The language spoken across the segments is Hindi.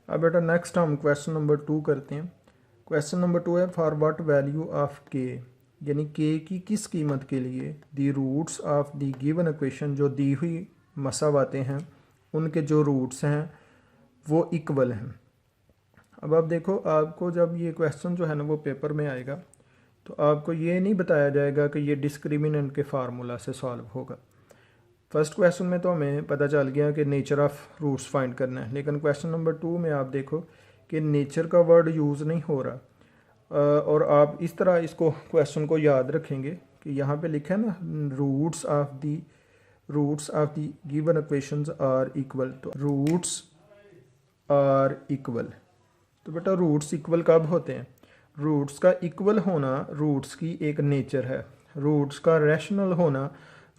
अब बेटा नेक्स्ट हम क्वेश्चन नंबर 2 करते हैं। क्वेश्चन नंबर 2 है फॉर व्हाट वैल्यू ऑफ के, यानी के की किस कीमत के लिए the roots of the given equation, जो दी हुई मसावातें हैं उनके जो रूट्स हैं वो इक्वल हैं। अब आप देखो, आपको जब ये क्वेश्चन जो है ना वो पेपर में आएगा तो आपको ये नहीं बताया जाएगा कि ये डिस्क्रिमिनेंट के फार्मूला से सॉल्व होगा। फर्स्ट क्वेश्चन में तो हमें पता चल गया कि नेचर ऑफ रूट्स फाइंड करना है, लेकिन क्वेश्चन नंबर 2 में आप देखो कि नेचर का वर्ड यूज़ नहीं हो रहा। और आप इस तरह इसको क्वेश्चन को याद रखेंगे कि यहाँ पे लिखा है ना roots of the given equations are equal, तो रूट्स आर इक्वल। तो बेटा रूट्स इक्वल कब होते हैं? रूट्स का इक्वल होना रूट्स की एक नेचर है, रूट्स का रैशनल होना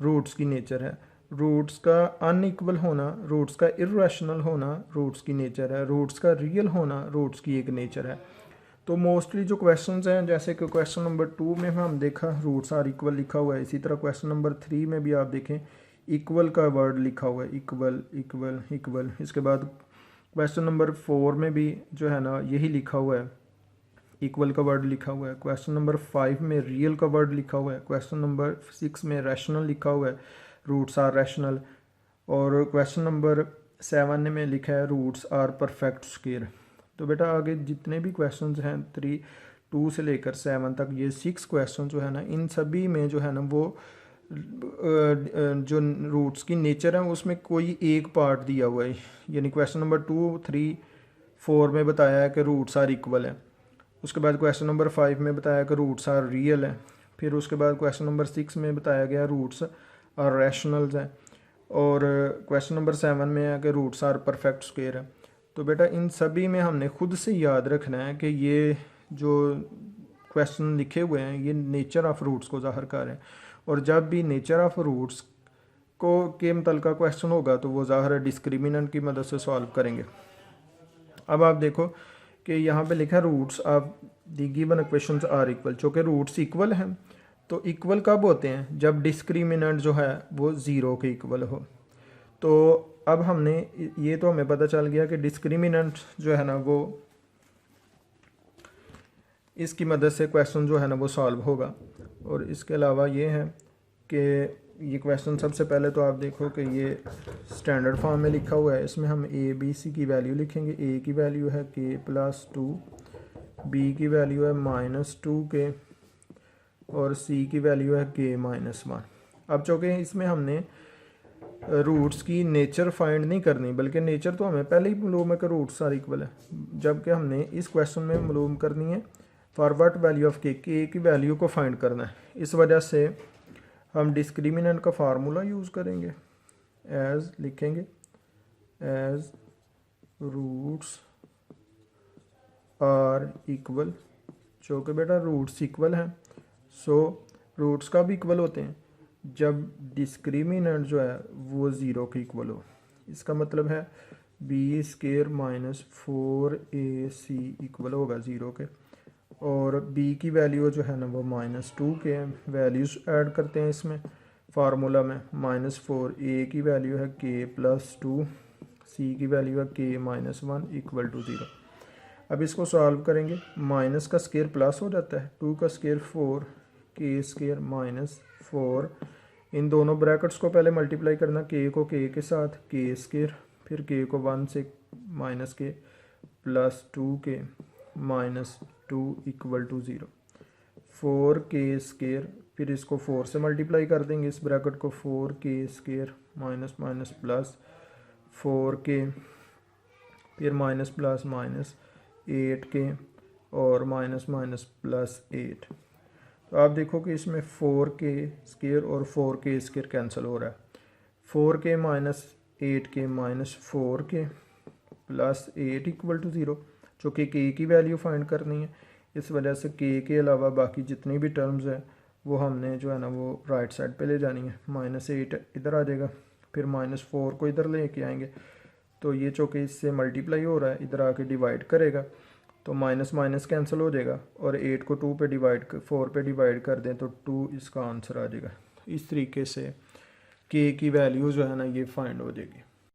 रूट्स की नेचर है, रूट्स का अनइक्वल होना, रूट्स का इर्रेशनल होना रूट्स की नेचर है, रूट्स का रियल होना रूट्स की एक नेचर है। तो मोस्टली जो क्वेश्चंस हैं, जैसे कि क्वेश्चन नंबर 2 में हम देखा रूट्स आर इक्वल लिखा हुआ है, इसी तरह क्वेश्चन नंबर 3 में भी आप देखें इक्वल का वर्ड लिखा हुआ है, इक्वल इक्वल इक्वल। इसके बाद क्वेश्चन नंबर 4 में भी जो है ना यही लिखा हुआ है, इक्वल का वर्ड लिखा हुआ है। क्वेश्चन नंबर 5 में रियल का वर्ड लिखा हुआ है। क्वेश्चन नंबर 6 में रैशनल लिखा हुआ है, रूट्स आर रैशनल। और क्वेश्चन नंबर 7 में लिखा है रूट्स आर परफेक्ट स्क्वायर। तो बेटा आगे जितने भी क्वेश्चंस हैं 2 से लेकर 7 तक, ये 6 क्वेश्चन जो है ना, इन सभी में जो है ना वो जो रूट्स की नेचर है उसमें कोई एक पार्ट दिया हुआ है। यानी क्वेश्चन नंबर 2, 3, 4 में बताया है कि रूट्स आर इक्वल है। उसके बाद क्वेश्चन नंबर 5 में बताया कि रूट्स आर रियल है। फिर उसके बाद क्वेश्चन नंबर 6 में बताया गया रूट्स आर रैशनल्स हैं। और क्वेश्चन नंबर 7 में है कि रूट्स आर परफेक्ट स्क्वायर है। तो बेटा इन सभी में हमने खुद से याद रखना है कि ये जो क्वेश्चन लिखे हुए हैं ये नेचर ऑफ रूट्स को ज़ाहिर कर रहे हैं, और जब भी नेचर ऑफ रूट्स को के मुतल्लिक़ा क्वेश्चन होगा तो वो ज़ाहिर है डिस्क्रिमिनेंट की मदद से सॉल्व करेंगे। अब आप देखो कि यहाँ पे लिखा है roots of the given equations are equal, चूँकि रूट्स इक्वल हैं तो इक्वल कब होते हैं? जब डिस्क्रिमिनेंट जो है वो ज़ीरो के इक्वल हो। तो अब हमने ये तो हमें पता चल गया कि डिस्क्रिमिनेंट जो है ना वो इसकी मदद से क्वेश्चन जो है ना वो सॉल्व होगा। और इसके अलावा ये है कि ये क्वेश्चन सबसे पहले तो आप देखो कि ये स्टैंडर्ड फॉर्म में लिखा हुआ है, इसमें हम ए बी सी की वैल्यू लिखेंगे। ए की वैल्यू है k+2, बी की वैल्यू है -2k और सी की वैल्यू है k-1। अब चूँकि इसमें हमने रूट्स की नेचर फाइंड नहीं करनी, बल्कि नेचर तो हमें पहले ही मालूम है कि रूट्स आर इक्वल है, जबकि हमने इस क्वेश्चन में मालूम करनी है फॉर व्हाट वैल्यू ऑफ के की वैल्यू को फाइंड करना है। इस वजह से हम डिस्क्रिमिनेंट का फार्मूला यूज़ करेंगे, एज लिखेंगे एज रूट्स आर इक्वल, जो कि बेटा रूट्स इक्वल हैं। सो रूट्स कब इक्वल होते हैं? जब डिस्क्रिमिनेंट जो है वो ज़ीरो के इक्वल हो। इसका मतलब है b² - 4ac इक्वल होगा ज़ीरो के, और b की वैल्यू जो है ना वो -2k है। वैल्यूज़ ऐड करते हैं इसमें फार्मूला में, -4, a की वैल्यू है k+2, c की वैल्यू है k-1 इक्वल टू 0। अब इसको सॉल्व करेंगे, माइनस का स्क्वायर प्लस हो जाता है, 2 का स्क्वायर 4, k² - 4, इन दोनों ब्रैकेट्स को पहले मल्टीप्लाई करना, k को k के साथ k², फिर k को 1 से -k +2k -2 equal to 0, 4k², फिर इसको 4 से मल्टीप्लाई कर देंगे इस ब्रैकेट को, 4k² माइनस प्लस 4k, फिर माइनस प्लस माइनस 8k और माइनस +8। तो आप देखो कि इसमें 4k² और 4k² कैंसिल हो रहा है, 4k - 8k - 4k +8 equal to 0, चूँकि k की वैल्यू फाइंड करनी है। इस वजह से k के अलावा बाकी जितनी भी टर्म्स हैं वो हमने जो है ना वो राइट साइड पे ले जानी है। -8 इधर आ जाएगा, फिर -4 को इधर लेके आएंगे, तो ये चूँकि इससे मल्टीप्लाई हो रहा है इधर आके डिवाइड करेगा, तो माइनस माइनस कैंसिल हो जाएगा, और 8 को 4 पे डिवाइड कर दें तो 2 इसका आंसर आ जाएगा। इस तरीके से k की वैल्यू जो है ना ये फाइंड हो जाएगी।